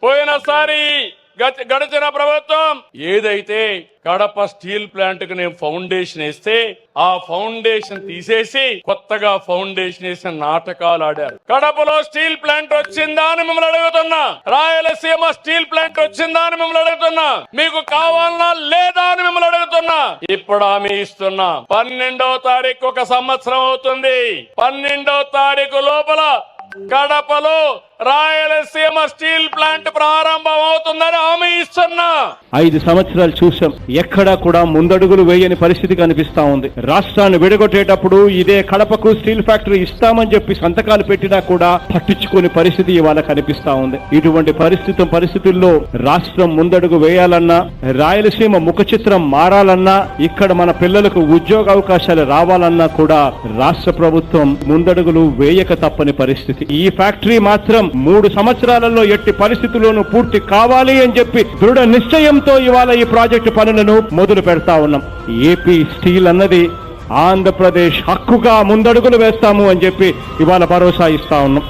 పోయినసారి గడిచిన ప్రభుత్వం ఏదైతే కడప స్టీల్ ప్లాంట్ కు నేను ఫౌండేషన్ వేస్తే ఆ ఫౌండేషన్ తీసేసి కొత్తగా ఫౌండేషన్ వేసిన నాటకాలు ఆడారు. కడపలో స్టీల్ ప్లాంట్ వచ్చిందా అని మిమ్మల్ని అడుగుతున్నా. రాయలసీమ స్టీల్ ప్లాంట్ వచ్చిందా అని మిమ్మల్ని అడుగుతున్నా. మీకు కావాలన్నా లేదా అని మిమ్మల్ని అడుగుతున్నా. ఇప్పుడు హామీ ఇస్తున్నా. 12వ తారీఖు ఒక సంవత్సరం అవుతుంది. 12వ తారీఖు లోపల కడపలో రాయలసీమ స్టీల్ ప్లాంట్ ప్రారంభం అవుతుందని హామీ ఇస్తున్నా. 5 సంవత్సరాలు చూసాం, ఎక్కడా కూడా ముందడుగులు వేయని పరిస్థితి కనిపిస్తా ఉంది. రాష్ట్రాన్ని విడగొట్టేటప్పుడు ఇదే కడపకు స్టీల్ ఫ్యాక్టరీ ఇస్తామని చెప్పి సంతకాలు పెట్టినా కూడా పట్టించుకునే పరిస్థితి ఇవాళ కనిపిస్తా ఉంది. ఇటువంటి పరిస్థితుల్లో రాష్ట్రం ముందడుగు వేయాలన్నా, రాయలసీమ ముఖ చిత్రం మారాలన్నా, ఇక్కడ మన పిల్లలకు ఉద్యోగ అవకాశాలు రావాలన్నా కూడా రాష్ట్ర ప్రభుత్వం ముందడుగులు వేయక తప్పని పరిస్థితి. ఈ ఫ్యాక్టరీ మాత్రం 3 సంవత్సరాలలో ఎట్టి పరిస్థితుల్లోనూ పూర్తి కావాలి అని చెప్పి దృఢ నిశ్చయంతో ఇవాళ ఈ ప్రాజెక్టు పనులను మొదలు పెడతా ఉన్నాం. ఏపీ స్టీల్ అన్నది ఆంధ్రప్రదేశ్ హక్కుగా ముందడుగులు వేస్తాము అని చెప్పి ఇవాళ భరోసా ఇస్తా ఉన్నాం.